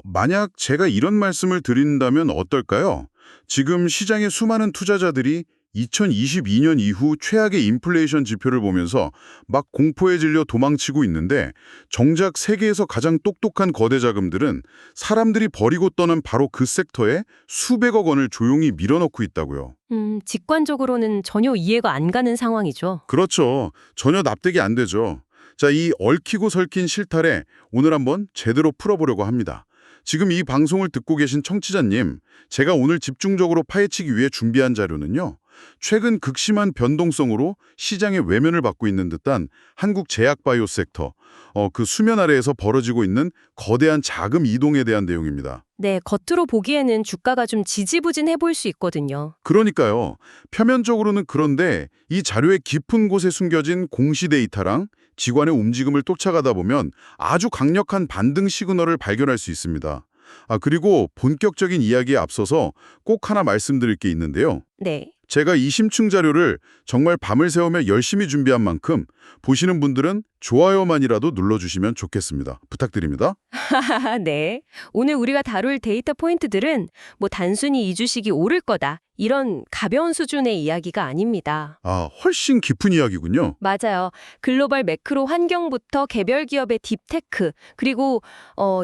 만약 제가 이런 말씀을 드린다면 어떨까요? 지금 시장의 수많은 투자자들이 2022년 이후 최악의 인플레이션 지표를 보면서 막 공포에 질려 도망치고 있는데 정작 세계에서 가장 똑똑한 거대 자금들은 사람들이 버리고 떠난 바로 그 섹터에 수백억 원을 조용히 밀어넣고 있다고요. 직관적으로는 전혀 이해가 안 가는 상황이죠. 그렇죠. 전혀 납득이 안 되죠. 자, 이 얽히고 설킨 실타래 오늘 한번 제대로 풀어보려고 합니다. 지금 이 방송을 듣고 계신 청취자님, 제가 오늘 집중적으로 파헤치기 위해 준비한 자료는요. 최근 극심한 변동성으로 시장의 외면을 받고 있는 듯한 한국 제약바이오 섹터, 그 수면 아래에서 벌어지고 있는 거대한 자금 이동에 대한 내용입니다. 네, 겉으로 보기에는 주가가 좀 지지부진해 보일 수 있거든요. 그러니까요. 표면적으로는 그런데 이 자료의 깊은 곳에 숨겨진 공시 데이터랑 기관의 움직임을 쫓아가다 보면 아주 강력한 반등 시그널을 발견할 수 있습니다. 그리고 본격적인 이야기에 앞서서 꼭 하나 말씀드릴 게 있는데요. 네. 제가 이 심층 자료를 정말 밤을 새우며 열심히 준비한 만큼 보시는 분들은 좋아요만이라도 눌러주시면 좋겠습니다. 부탁드립니다. 네. 오늘 우리가 다룰 데이터 포인트들은 뭐 단순히 이 주식이 오를 거다, 이런 가벼운 수준의 이야기가 아닙니다. 훨씬 깊은 이야기군요. 맞아요. 글로벌 매크로 환경부터 개별 기업의 딥테크, 그리고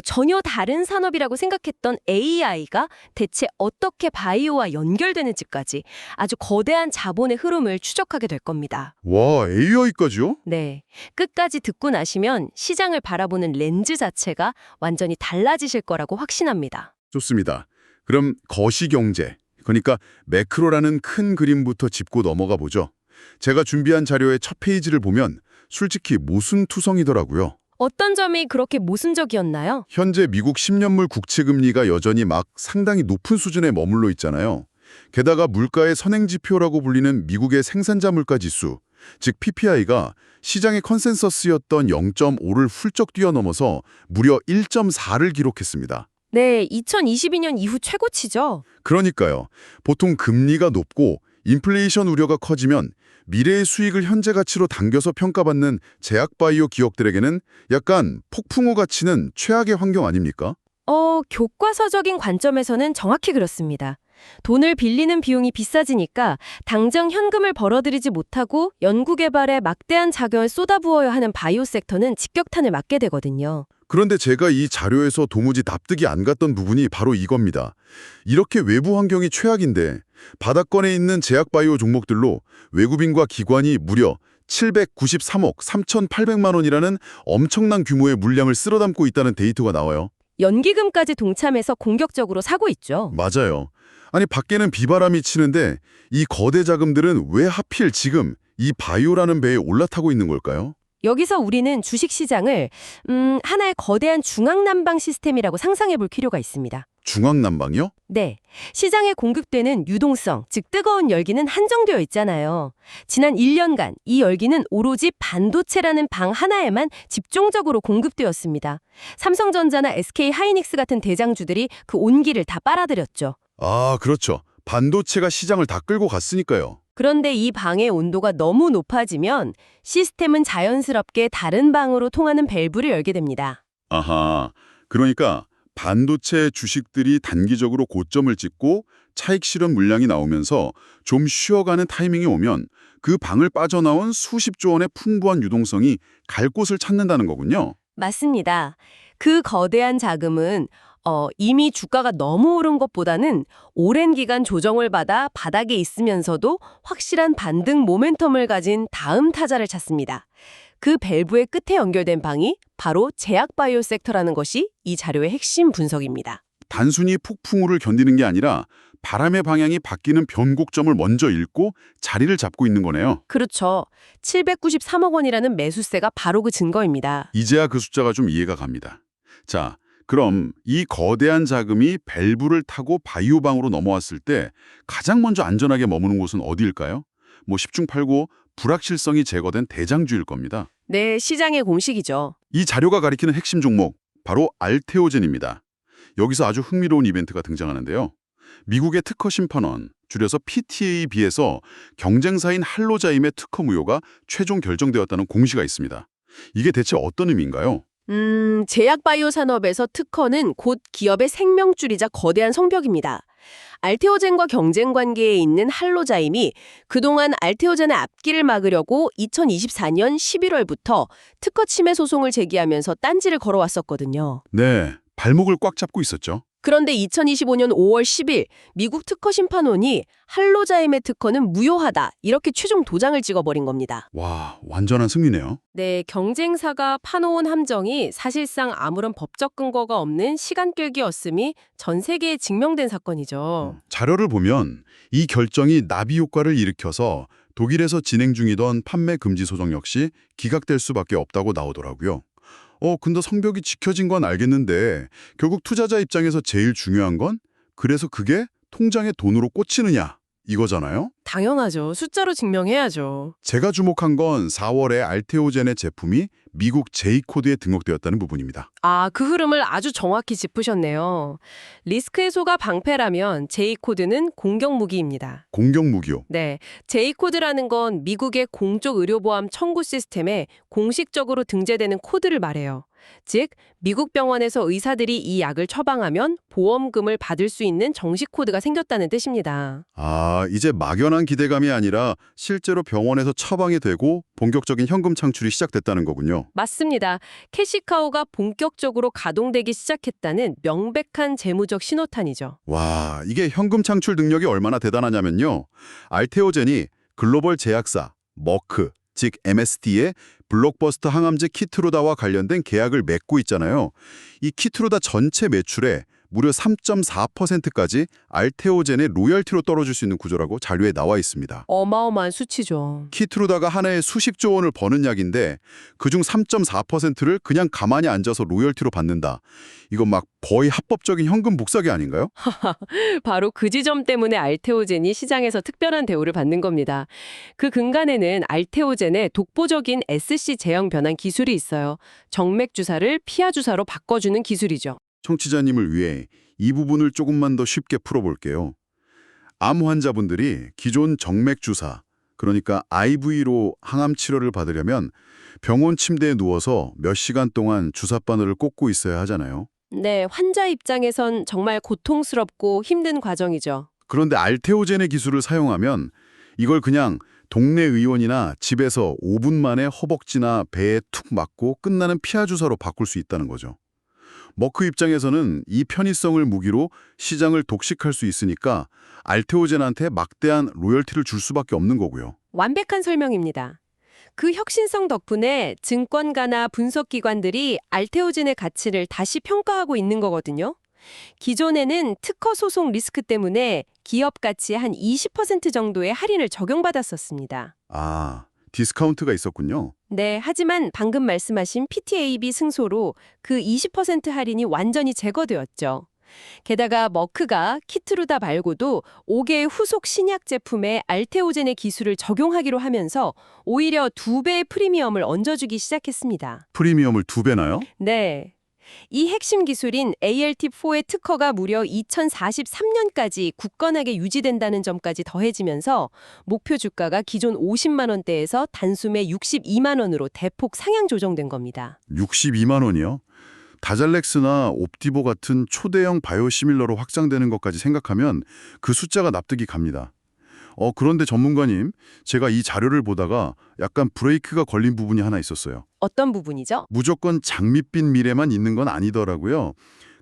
전혀 다른 산업이라고 생각했던 AI가 대체 어떻게 바이오와 연결되는지까지 아주 거대한 자본의 흐름을 추적하게 될 겁니다. 와, AI까지요? 네. 끝까지 듣고 나시면 시장을 바라보는 렌즈 자체가 완전히 달라지실 거라고 확신합니다. 좋습니다. 그럼 거시경제, 그러니까 매크로라는 큰 그림부터 짚고 넘어가 보죠. 제가 준비한 자료의 첫 페이지를 보면 솔직히 모순투성이더라고요. 어떤 점이 그렇게 모순적이었나요? 현재 미국 10년물 국채금리가 여전히 막 상당히 높은 수준에 머물러 있잖아요. 게다가 물가의 선행지표라고 불리는 미국의 생산자 물가 지수, 즉 PPI가 시장의 컨센서스였던 0.5를 훌쩍 뛰어넘어서 무려 1.4를 기록했습니다. 네, 2022년 이후 최고치죠. 그러니까요. 보통 금리가 높고 인플레이션 우려가 커지면 미래의 수익을 현재 가치로 당겨서 평가받는 제약바이오 기업들에게는 약간 폭풍우가 치는 최악의 환경 아닙니까? 교과서적인 관점에서는 정확히 그렇습니다. 돈을 빌리는 비용이 비싸지니까 당장 현금을 벌어들이지 못하고 연구개발에 막대한 자금을 쏟아부어야 하는 바이오 섹터는 직격탄을 맞게 되거든요. 그런데 제가 이 자료에서 도무지 납득이 안 갔던 부분이 바로 이겁니다. 이렇게 외부 환경이 최악인데 바닥권에 있는 제약바이오 종목들로 외국인과 기관이 무려 793억 3,800만 원이라는 엄청난 규모의 물량을 쓸어담고 있다는 데이터가 나와요. 연기금까지 동참해서 공격적으로 사고 있죠. 맞아요. 아니 밖에는 비바람이 치는데 이 거대 자금들은 왜 하필 지금 이 바이오라는 배에 올라타고 있는 걸까요? 여기서 우리는 주식시장을 하나의 거대한 중앙난방 시스템이라고 상상해 볼 필요가 있습니다. 중앙난방이요? 네, 시장에 공급되는 유동성, 즉 뜨거운 열기는 한정되어 있잖아요. 지난 1년간 이 열기는 오로지 반도체라는 방 하나에만 집중적으로 공급되었습니다. 삼성전자나 SK하이닉스 같은 대장주들이 그 온기를 다 빨아들였죠. 그렇죠. 반도체가 시장을 다 끌고 갔으니까요. 그런데 이 방의 온도가 너무 높아지면 시스템은 자연스럽게 다른 방으로 통하는 밸브를 열게 됩니다. 아하, 그러니까 반도체 주식들이 단기적으로 고점을 찍고 차익 실현 물량이 나오면서 좀 쉬어가는 타이밍이 오면 그 방을 빠져나온 수십조 원의 풍부한 유동성이 갈 곳을 찾는다는 거군요. 맞습니다. 그 거대한 자금은 이미 주가가 너무 오른 것보다는 오랜 기간 조정을 받아 바닥에 있으면서도 확실한 반등 모멘텀을 가진 다음 타자를 찾습니다. 그 밸브의 끝에 연결된 방이 바로 제약바이오 섹터라는 것이 이 자료의 핵심 분석입니다. 단순히 폭풍우를 견디는 게 아니라 바람의 방향이 바뀌는 변곡점을 먼저 읽고 자리를 잡고 있는 거네요. 그렇죠. 793억 원이라는 매수세가 바로 그 증거입니다. 이제야 그 숫자가 좀 이해가 갑니다. 자, 그럼 이 거대한 자금이 밸브를 타고 바이오방으로 넘어왔을 때 가장 먼저 안전하게 머무는 곳은 어디일까요? 10중 8구 불확실성이 제거된 대장주일 겁니다. 네, 시장의 공식이죠. 이 자료가 가리키는 핵심 종목, 바로 알테오젠입니다. 여기서 아주 흥미로운 이벤트가 등장하는데요. 미국의 특허 심판원, 줄여서 PTA에 비해서 경쟁사인 할로자임의 특허 무효가 최종 결정되었다는 공시가 있습니다. 이게 대체 어떤 의미인가요? 제약 바이오 산업에서 특허는 곧 기업의 생명줄이자 거대한 성벽입니다. 알테오젠과 경쟁 관계에 있는 할로자임이 그동안 알테오젠의 앞길을 막으려고 2024년 11월부터 특허 침해 소송을 제기하면서 딴지를 걸어왔었거든요. 네, 발목을 꽉 잡고 있었죠. 그런데 2025년 5월 10일 미국 특허 심판원이 할로자임의 특허는 무효하다 이렇게 최종 도장을 찍어버린 겁니다. 와, 완전한 승리네요. 네, 경쟁사가 파놓은 함정이 사실상 아무런 법적 근거가 없는 시간 끌기였음이 전 세계에 증명된 사건이죠. 자료를 보면 이 결정이 나비 효과를 일으켜서 독일에서 진행 중이던 판매 금지 소송 역시 기각될 수밖에 없다고 나오더라고요. 근데 성벽이 지켜진 건 알겠는데 결국 투자자 입장에서 제일 중요한 건 그래서 그게 통장에 돈으로 꽂히느냐 이거잖아요. 당연하죠. 숫자로 증명해야죠. 제가 주목한 건 4월에 알테오젠의 제품이 미국 J코드에 등록되었다는 부분입니다. 아, 그 흐름을 아주 정확히 짚으셨네요. 리스크 해소가 방패라면 J코드는 공격 무기입니다. 공격 무기요. 네, J코드라는 건 미국의 공적 의료보험 청구 시스템에 공식적으로 등재되는 코드를 말해요. 즉, 미국 병원에서 의사들이 이 약을 처방하면 보험금을 받을 수 있는 정식 코드가 생겼다는 뜻입니다. 아, 이제 막연한 기대감이 아니라 실제로 병원에서 처방이 되고 본격적인 현금 창출이 시작됐다는 거군요. 맞습니다. 캐시카우가 본격적으로 가동되기 시작했다는 명백한 재무적 신호탄이죠. 와, 이게 현금 창출 능력이 얼마나 대단하냐면요. 알테오젠이 글로벌 제약사 머크, 즉 MSD의 블록버스터 항암제 키트루다와 관련된 계약을 맺고 있잖아요. 이 키트루다 전체 매출에 무려 3.4%까지 알테오젠의 로열티로 떨어질 수 있는 구조라고 자료에 나와 있습니다. 어마어마한 수치죠. 키트루다가 한 해에 수십조 원을 버는 약인데 그중 3.4%를 그냥 가만히 앉아서 로열티로 받는다. 이건 막 거의 합법적인 현금 복사기 아닌가요? 바로 그 지점 때문에 알테오젠이 시장에서 특별한 대우를 받는 겁니다. 그 근간에는 알테오젠의 독보적인 SC 제형 변환 기술이 있어요. 정맥 주사를 피하 주사로 바꿔주는 기술이죠. 청취자님을 위해 이 부분을 조금만 더 쉽게 풀어볼게요. 암 환자분들이 기존 정맥 주사, 그러니까 IV로 항암 치료를 받으려면 병원 침대에 누워서 몇 시간 동안 주사 바늘을 꽂고 있어야 하잖아요. 네, 환자 입장에선 정말 고통스럽고 힘든 과정이죠. 그런데 알테오젠의 기술을 사용하면 이걸 그냥 동네 의원이나 집에서 5분 만에 허벅지나 배에 툭 맞고 끝나는 피하 주사로 바꿀 수 있다는 거죠. 머크 입장에서는 이 편의성을 무기로 시장을 독식할 수 있으니까 알테오젠한테 막대한 로열티를 줄 수밖에 없는 거고요. 완벽한 설명입니다. 그 혁신성 덕분에 증권가나 분석기관들이 알테오젠의 가치를 다시 평가하고 있는 거거든요. 기존에는 특허 소송 리스크 때문에 기업 가치의 한 20% 정도의 할인을 적용받았었습니다. 아, 디스카운트가 있었군요. 네, 하지만 방금 말씀하신 PTAB 승소로 그 20% 할인이 완전히 제거되었죠. 게다가 머크가 키트루다 말고도 5개의 후속 신약 제품에 알테오젠의 기술을 적용하기로 하면서 오히려 2배의 프리미엄을 얹어주기 시작했습니다. 프리미엄을 2배나요? 네. 이 핵심 기술인 ALT4의 특허가 무려 2043년까지 굳건하게 유지된다는 점까지 더해지면서 목표 주가가 기존 50만 원대에서 단숨에 62만 원으로 대폭 상향 조정된 겁니다. 62만 원이요? 다잘렉스나 옵티보 같은 초대형 바이오시밀러로 확장되는 것까지 생각하면 그 숫자가 납득이 갑니다. 그런데 전문가님, 제가 이 자료를 보다가 약간 브레이크가 걸린 부분이 하나 있었어요. 어떤 부분이죠? 무조건 장밋빛 미래만 있는 건 아니더라고요.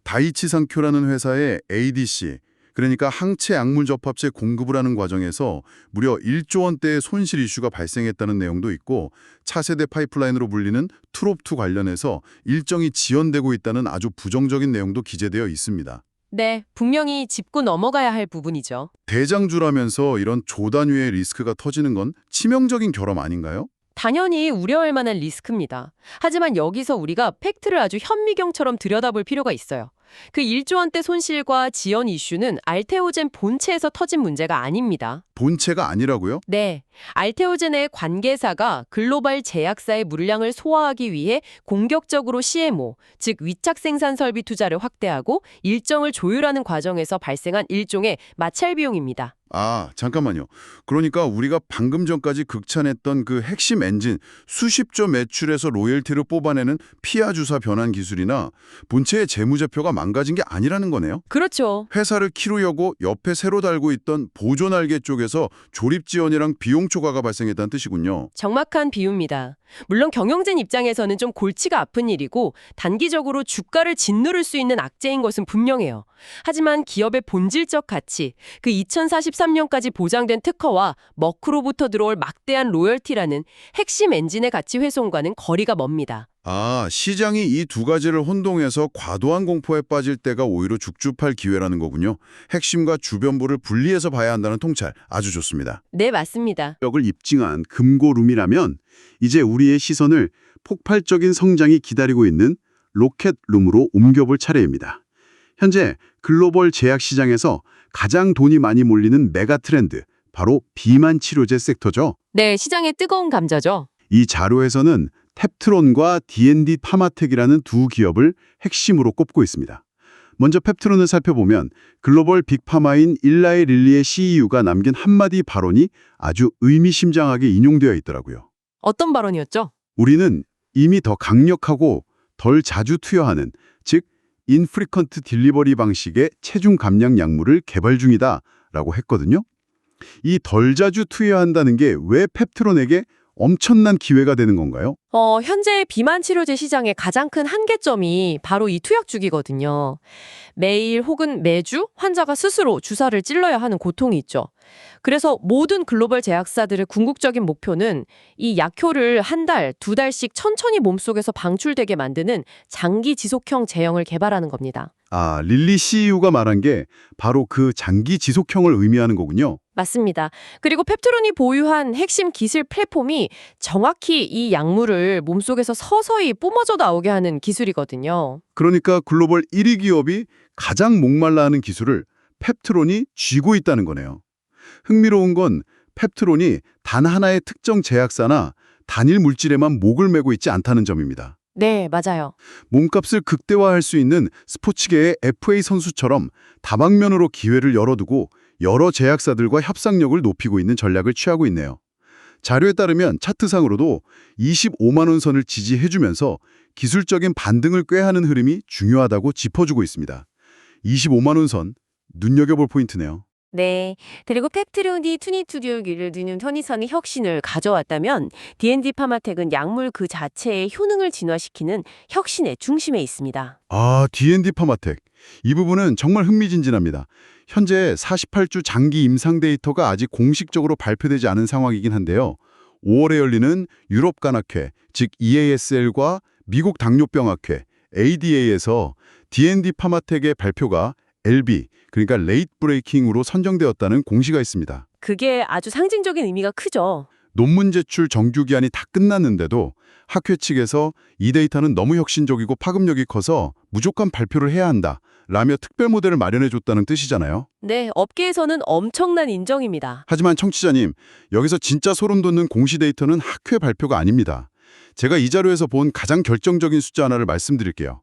다이치 상큐라는 회사의 ADC, 그러니까 항체 약물 접합체 공급을 하는 과정에서 무려 1조 원대의 손실 이슈가 발생했다는 내용도 있고 차세대 파이프라인으로 불리는 트롭2 관련해서 일정이 지연되고 있다는 아주 부정적인 내용도 기재되어 있습니다. 네, 분명히 짚고 넘어가야 할 부분이죠. 대장주라면서 이런 조단위의 리스크가 터지는 건 치명적인 결함 아닌가요? 당연히 우려할 만한 리스크입니다. 하지만 여기서 우리가 팩트를 아주 현미경처럼 들여다볼 필요가 있어요. 그 1조 원대 손실과 지연 이슈는 알테오젠 본체에서 터진 문제가 아닙니다. 본체가 아니라고요? 네. 알테오젠의 관계사가 글로벌 제약사의 물량을 소화하기 위해 공격적으로 CMO, 즉 위탁 생산 설비 투자를 확대하고 일정을 조율하는 과정에서 발생한 일종의 마찰 비용입니다. 아, 잠깐만요. 그러니까 우리가 방금 전까지 극찬했던 그 핵심 엔진 수십조 매출에서 로열티를 뽑아내는 피아 주사 변환 기술이나 본체의 재무제표가 망가진 게 아니라는 거네요. 그렇죠. 회사를 키우려고 옆에 새로 달고 있던 보조 날개 쪽에서 조립 지원이랑 비용 초과가 발생했다는 뜻이군요. 정확한 비유입니다. 물론 경영진 입장에서는 좀 골치가 아픈 일이고 단기적으로 주가를 짓누를 수 있는 악재인 것은 분명해요. 하지만 기업의 본질적 가치, 그 2043년까지 보장된 특허와 머크로부터 들어올 막대한 로열티라는 핵심 엔진의 가치 훼손과는 거리가 멉니다. 아, 시장이 이 두 가지를 혼동해서 과도한 공포에 빠질 때가 오히려 죽죽할 기회라는 거군요. 핵심과 주변부를 분리해서 봐야 한다는 통찰, 아주 좋습니다. 네, 맞습니다. 력을 입증한 금고룸이라면 이제 우리의 시선을 폭발적인 성장이 기다리고 있는 로켓룸으로 옮겨볼 차례입니다. 현재 글로벌 제약 시장에서 가장 돈이 많이 몰리는 메가 트렌드, 바로 비만 치료제 섹터죠. 네, 시장의 뜨거운 감자죠. 이 자료에서는 펩트론과 D&D 파마텍이라는 두 기업을 핵심으로 꼽고 있습니다. 먼저 펩트론을 살펴보면 글로벌 빅파마인 일라이 릴리의 CEO가 남긴 한마디 발언이 아주 의미심장하게 인용되어 있더라고요. 어떤 발언이었죠? 우리는 이미 더 강력하고 덜 자주 투여하는, 즉 인프리컨트 딜리버리 방식의 체중 감량 약물을 개발 중이다라고 했거든요. 이 덜 자주 투여한다는 게 왜 펩트론에게 엄청난 기회가 되는 건가요? 현재 비만 치료제 시장의 가장 큰 한계점이 바로 이 투약 주기거든요. 매일 혹은 매주 환자가 스스로 주사를 찔러야 하는 고통이 있죠. 그래서 모든 글로벌 제약사들의 궁극적인 목표는 이 약효를 한 달, 두 달씩 천천히 몸속에서 방출되게 만드는 장기 지속형 제형을 개발하는 겁니다. 아, 릴리 CEO가 말한 게 바로 그 장기 지속형을 의미하는 거군요. 맞습니다. 그리고 펩트론이 보유한 핵심 기술 플랫폼이 정확히 이 약물을 몸속에서 서서히 뿜어져 나오게 하는 기술이거든요. 그러니까 글로벌 1위 기업이 가장 목말라 하는 기술을 펩트론이 쥐고 있다는 거네요. 흥미로운 건 펩트론이 단 하나의 특정 제약사나 단일 물질에만 목을 메고 있지 않다는 점입니다. 네, 맞아요. 몸값을 극대화할 수 있는 스포츠계의 FA 선수처럼 다방면으로 기회를 열어두고 여러 제약사들과 협상력을 높이고 있는 전략을 취하고 있네요. 자료에 따르면 차트상으로도 25만 원 선을 지지해주면서 기술적인 반등을 꾀하는 흐름이 중요하다고 짚어주고 있습니다. 25만 원 선, 눈여겨볼 포인트네요. 네. 그리고 펩트론이 투니투디오기를 두는 선의 혁신을 가져왔다면 D&D 파마텍은 약물 그 자체의 효능을 진화시키는 혁신의 중심에 있습니다. 아, D&D 파마텍. 이 부분은 정말 흥미진진합니다. 현재 48주 장기 임상 데이터가 아직 공식적으로 발표되지 않은 상황이긴 한데요. 5월에 열리는 유럽간학회, 즉 EASL과 미국 당뇨병학회, ADA에서 D&D 파마텍의 발표가 LB, 그러니까 레이트 브레이킹으로 선정되었다는 공시가 있습니다. 그게 아주 상징적인 의미가 크죠. 논문 제출 정규 기한이 다 끝났는데도 학회 측에서 이 데이터는 너무 혁신적이고 파급력이 커서 무조건 발표를 해야 한다 라며 특별 모델을 마련해줬다는 뜻이잖아요. 네, 업계에서는 엄청난 인정입니다. 하지만 청취자님, 여기서 진짜 소름 돋는 공시 데이터는 학회 발표가 아닙니다. 제가 이 자료에서 본 가장 결정적인 숫자 하나를 말씀드릴게요.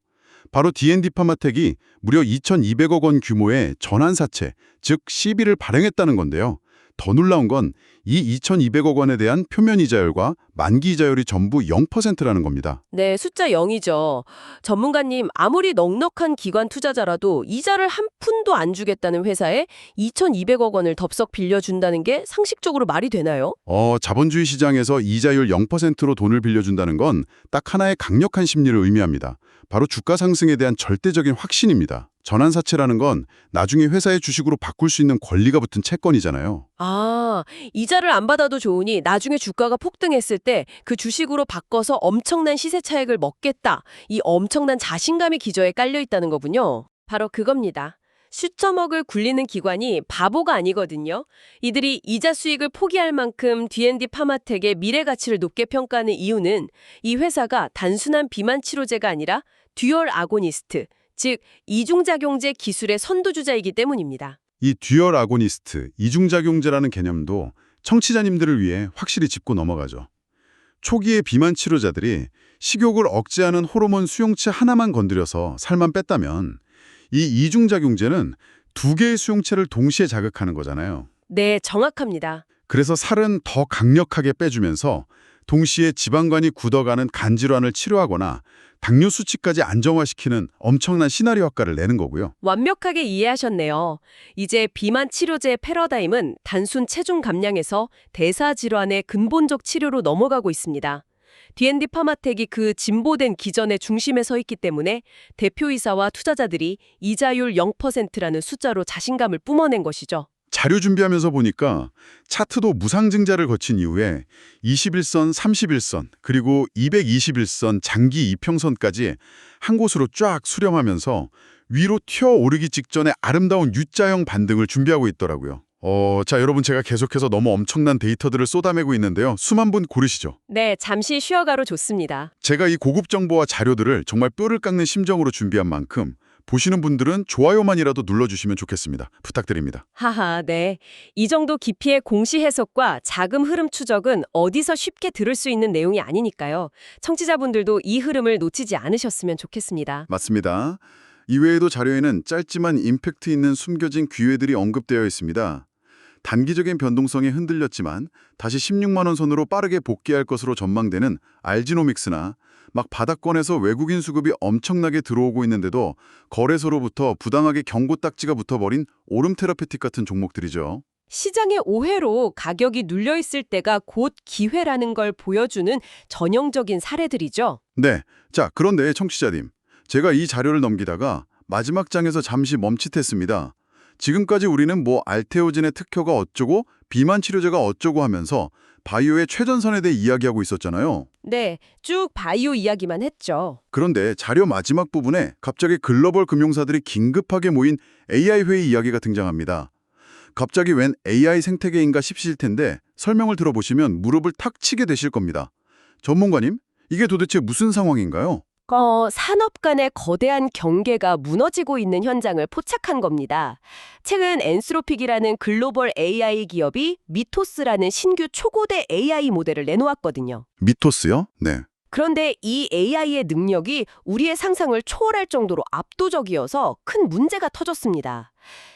바로 D&D 파마텍이 무려 2,200억 원 규모의 전환사채, 즉 CB를 발행했다는 건데요. 더 놀라운 건 이 2,200억 원에 대한 표면 이자율과 만기 이자율이 전부 0%라는 겁니다. 네, 숫자 0이죠. 전문가님, 아무리 넉넉한 기관 투자자라도 이자를 한 푼도 안 주겠다는 회사에 2,200억 원을 덥석 빌려준다는 게 상식적으로 말이 되나요? 자본주의 시장에서 이자율 0%로 돈을 빌려준다는 건 딱 하나의 강력한 심리를 의미합니다. 바로 주가 상승에 대한 절대적인 확신입니다. 전환사채라는 건 나중에 회사의 주식으로 바꿀 수 있는 권리가 붙은 채권이잖아요. 아, 이자를 안 받아도 좋으니 나중에 주가가 폭등했을 때 그 주식으로 바꿔서 엄청난 시세 차익을 먹겠다. 이 엄청난 자신감이 기저에 깔려 있다는 거군요. 바로 그겁니다. 숫자먹을 굴리는 기관이 바보가 아니거든요. 이들이 이자 수익을 포기할 만큼 D&D 파마텍의 미래 가치를 높게 평가하는 이유는 이 회사가 단순한 비만 치료제가 아니라 듀얼 아고니스트, 즉 이중작용제 기술의 선두주자이기 때문입니다. 이 듀얼 아고니스트, 이중작용제라는 개념도 청취자님들을 위해 확실히 짚고 넘어가죠. 초기의 비만 치료자들이 식욕을 억제하는 호르몬 수용체 하나만 건드려서 살만 뺐다면 이 이중작용제는 두 개의 수용체를 동시에 자극하는 거잖아요. 네, 정확합니다. 그래서 살은 더 강력하게 빼주면서 동시에 지방간이 굳어가는 간질환을 치료하거나 당뇨 수치까지 안정화시키는 엄청난 시나리오 효과를 내는 거고요. 완벽하게 이해하셨네요. 이제 비만 치료제의 패러다임은 단순 체중 감량에서 대사 질환의 근본적 치료로 넘어가고 있습니다. D&D 파마텍이 그 진보된 기전의 중심에 서 있기 때문에 대표이사와 투자자들이 이자율 0%라는 숫자로 자신감을 뿜어낸 것이죠. 자료 준비하면서 보니까 차트도 무상증자를 거친 이후에 21선, 31선, 그리고 221선 장기 이평선까지 한 곳으로 쫙 수렴하면서 위로 튀어오르기 직전에 아름다운 U자형 반등을 준비하고 있더라고요. 자, 여러분 제가 계속해서 너무 엄청난 데이터들을 쏟아내고 있는데요. 숨 한 번 고르시죠. 네, 잠시 쉬어가로 좋습니다. 제가 이 고급 정보와 자료들을 정말 뼈를 깎는 심정으로 준비한 만큼 보시는 분들은 좋아요만이라도 눌러주시면 좋겠습니다. 부탁드립니다. 하하, 네. 이 정도 깊이의 공시 해석과 자금 흐름 추적은 어디서 쉽게 들을 수 있는 내용이 아니니까요. 청취자분들도 이 흐름을 놓치지 않으셨으면 좋겠습니다. 맞습니다. 이외에도 자료에는 짧지만 임팩트 있는 숨겨진 기회들이 언급되어 있습니다. 단기적인 변동성에 흔들렸지만 다시 16만 원 선으로 빠르게 복귀할 것으로 전망되는 알지노믹스나 막 바닥권에서 외국인 수급이 엄청나게 들어오고 있는데도 거래소로부터 부당하게 경고 딱지가 붙어버린 오름 테라페틱 같은 종목들이죠. 시장의 오해로 가격이 눌려있을 때가 곧 기회라는 걸 보여주는 전형적인 사례들이죠. 네, 자 그런데 청취자님, 제가 이 자료를 넘기다가 마지막 장에서 잠시 멈칫했습니다. 지금까지 우리는 뭐 알테오젠의 특효가 어쩌고 비만 치료제가 어쩌고 하면서 바이오의 최전선에 대해 이야기하고 있었잖아요. 네, 쭉 바이오 이야기만 했죠. 그런데 자료 마지막 부분에 갑자기 글로벌 금융사들이 긴급하게 모인 AI 회의 이야기가 등장합니다. 갑자기 웬 AI 생태계인가 싶으실 텐데 설명을 들어보시면 무릎을 탁 치게 되실 겁니다. 전문가님, 이게 도대체 무슨 상황인가요? 산업 간의 거대한 경계가 무너지고 있는 현장을 포착한 겁니다. 최근 엔스로픽이라는 글로벌 AI 기업이 미토스라는 신규 초고대 AI 모델을 내놓았거든요. 미토스요? 네. 그런데 이 AI의 능력이 우리의 상상을 초월할 정도로 압도적이어서 큰 문제가 터졌습니다.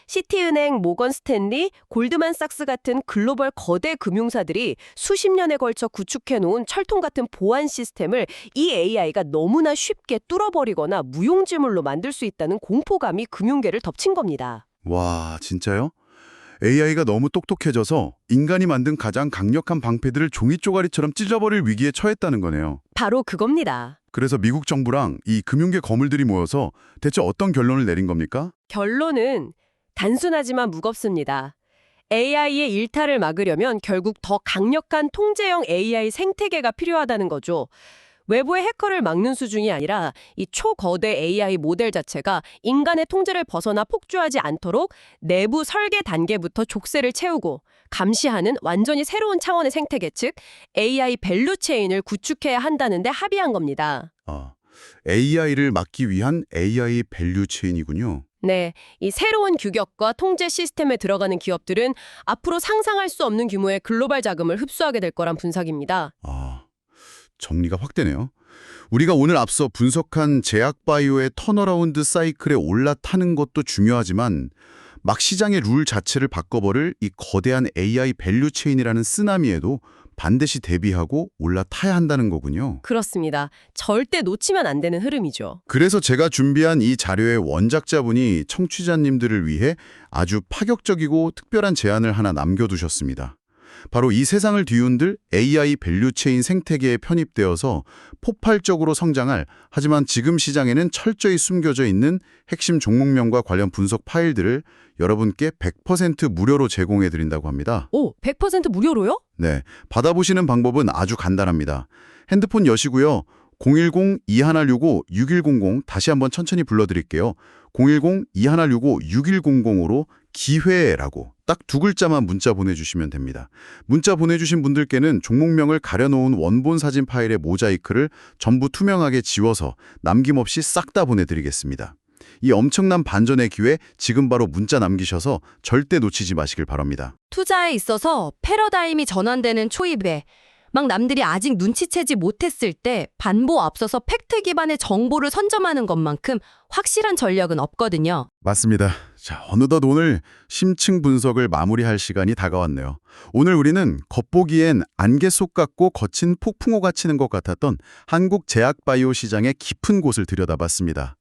시티은행, 모건 스탠리, 골드만삭스 같은 글로벌 거대 금융사들이 수십 년에 걸쳐 구축해놓은 철통 같은 보안 시스템을 이 AI가 너무나 쉽게 뚫어버리거나 무용지물로 만들 수 있다는 공포감이 금융계를 덮친 겁니다. 와, 진짜요? AI가 너무 똑똑해져서 인간이 만든 가장 강력한 방패들을 종이 쪼가리처럼 찢어버릴 위기에 처했다는 거네요. 바로 그겁니다. 그래서 미국 정부랑 이 금융계 거물들이 모여서 대체 어떤 결론을 내린 겁니까? 결론은 단순하지만 무겁습니다. AI의 일탈을 막으려면 결국 더 강력한 통제형 AI 생태계가 필요하다는 거죠. 외부의 해커를 막는 수준이 아니라 이 초거대 AI 모델 자체가 인간의 통제를 벗어나 폭주하지 않도록 내부 설계 단계부터 족쇄를 채우고 감시하는 완전히 새로운 차원의 생태계, 즉 AI 밸류 체인을 구축해야 한다는 데 합의한 겁니다. AI를 막기 위한 AI 밸류 체인이군요. 네, 이 새로운 규격과 통제 시스템에 들어가는 기업들은 앞으로 상상할 수 없는 규모의 글로벌 자금을 흡수하게 될 거란 분석입니다. 정리가 확 되네요. 우리가 오늘 앞서 분석한 제약바이오의 턴어라운드 사이클에 올라타는 것도 중요하지만 막 시장의 룰 자체를 바꿔버릴 이 거대한 AI 밸류 체인이라는 쓰나미에도 반드시 대비하고 올라타야 한다는 거군요. 그렇습니다. 절대 놓치면 안 되는 흐름이죠. 그래서 제가 준비한 이 자료의 원작자분이 청취자님들을 위해 아주 파격적이고 특별한 제안을 하나 남겨두셨습니다. 바로 이 세상을 뒤흔들 AI 밸류체인 생태계에 편입되어서 폭발적으로 성장할, 하지만 지금 시장에는 철저히 숨겨져 있는 핵심 종목명과 관련 분석 파일들을 여러분께 100% 무료로 제공해드린다고 합니다. 오, 100% 무료로요? 네, 받아보시는 방법은 아주 간단합니다. 핸드폰 여시고요. 010-2165-6100 다시 한번 천천히 불러드릴게요. 010-2165-6100으로 기회라고 딱 두 글자만 문자 보내주시면 됩니다. 문자 보내주신 분들께는 종목명을 가려놓은 원본 사진 파일의 모자이크를 전부 투명하게 지워서 남김없이 싹 다 보내드리겠습니다. 이 엄청난 반전의 기회 지금 바로 문자 남기셔서 절대 놓치지 마시길 바랍니다. 투자에 있어서 패러다임이 전환되는 초입에 막 남들이 아직 눈치채지 못했을 때 반보 앞서서 팩트 기반의 정보를 선점하는 것만큼 확실한 전략은 없거든요. 맞습니다. 자, 어느덧 오늘 심층 분석을 마무리할 시간이 다가왔네요. 오늘 우리는 겉보기엔 안개 속 같고 거친 폭풍우가 치는 것 같았던 한국 제약바이오 시장의 깊은 곳을 들여다봤습니다.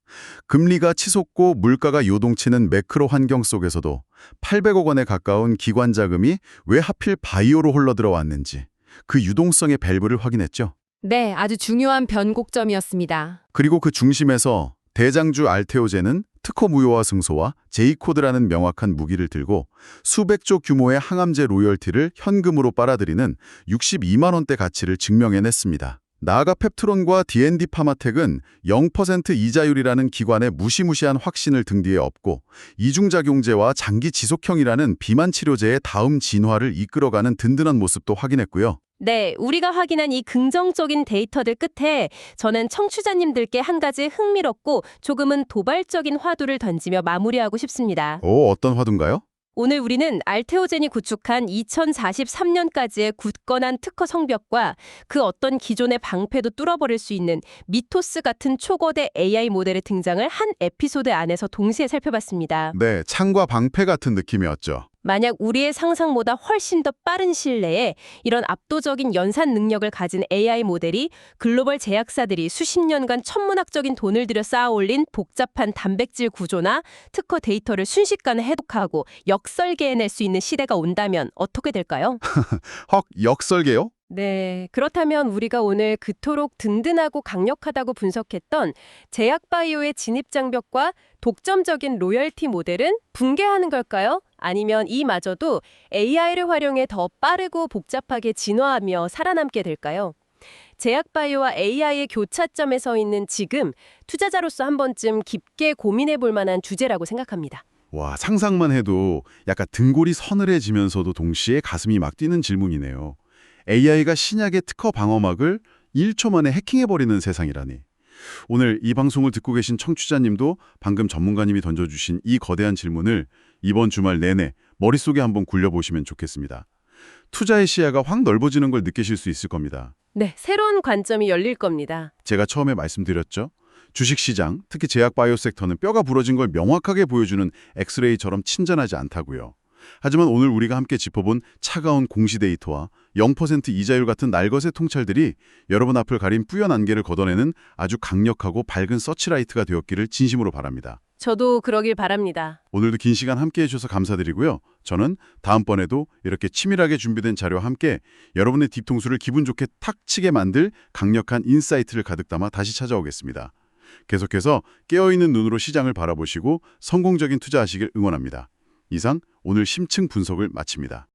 금리가 치솟고 물가가 요동치는 매크로 환경 속에서도 800억 원에 가까운 기관 자금이 왜 하필 바이오로 흘러들어왔는지 그 유동성의 밸브를 확인했죠. 네, 아주 중요한 변곡점이었습니다. 그리고 그 중심에서 대장주 알테오젠은 특허 무효화 승소와 J코드라는 명확한 무기를 들고 수백조 규모의 항암제 로열티를 현금으로 빨아들이는 62만 원대 가치를 증명해냈습니다. 나아가 펩트론과 D&D 파마텍은 0% 이자율이라는 기관의 무시무시한 확신을 등 뒤에 업고 이중작용제와 장기 지속형이라는 비만 치료제의 다음 진화를 이끌어가는 든든한 모습도 확인했고요. 네, 우리가 확인한 이 긍정적인 데이터들 끝에 저는 청취자님들께 한 가지 흥미롭고 조금은 도발적인 화두를 던지며 마무리하고 싶습니다. 어떤 화두인가요? 오늘 우리는 알테오젠이 구축한 2043년까지의 굳건한 특허 성벽과 그 어떤 기존의 방패도 뚫어버릴 수 있는 미토스 같은 초거대 AI 모델의 등장을 한 에피소드 안에서 동시에 살펴봤습니다. 네, 창과 방패 같은 느낌이었죠. 만약 우리의 상상보다 훨씬 더 빠른 시일 내에 이런 압도적인 연산 능력을 가진 AI 모델이 글로벌 제약사들이 수십 년간 천문학적인 돈을 들여 쌓아올린 복잡한 단백질 구조나 특허 데이터를 순식간에 해독하고 역설계해낼 수 있는 시대가 온다면 어떻게 될까요? 헉, 역설계요? 네, 그렇다면 우리가 오늘 그토록 든든하고 강력하다고 분석했던 제약바이오의 진입장벽과 독점적인 로열티 모델은 붕괴하는 걸까요? 아니면 이마저도 AI를 활용해 더 빠르고 복잡하게 진화하며 살아남게 될까요? 제약바이오와 AI의 교차점에 서 있는 지금 투자자로서 한 번쯤 깊게 고민해 볼 만한 주제라고 생각합니다. 와, 상상만 해도 약간 등골이 서늘해지면서도 동시에 가슴이 막 뛰는 질문이네요. AI가 신약의 특허 방어막을 1초 만에 해킹해버리는 세상이라니. 오늘 이 방송을 듣고 계신 청취자님도 방금 전문가님이 던져주신 이 거대한 질문을 이번 주말 내내 머릿속에 한번 굴려보시면 좋겠습니다. 투자의 시야가 확 넓어지는 걸 느끼실 수 있을 겁니다. 네, 새로운 관점이 열릴 겁니다. 제가 처음에 말씀드렸죠. 주식시장, 특히 제약바이오 섹터는 뼈가 부러진 걸 명확하게 보여주는 엑스레이처럼 친절하지 않다고요. 하지만 오늘 우리가 함께 짚어본 차가운 공시 데이터와 0% 이자율 같은 날것의 통찰들이 여러분 앞을 가린 뿌연 안개를 걷어내는 아주 강력하고 밝은 서치라이트가 되었기를 진심으로 바랍니다. 저도 그러길 바랍니다. 오늘도 긴 시간 함께해 주셔서 감사드리고요. 저는 다음번에도 이렇게 치밀하게 준비된 자료와 함께 여러분의 뒤통수를 기분 좋게 탁 치게 만들 강력한 인사이트를 가득 담아 다시 찾아오겠습니다. 계속해서 깨어있는 눈으로 시장을 바라보시고 성공적인 투자하시길 응원합니다. 이상 오늘 심층 분석을 마칩니다.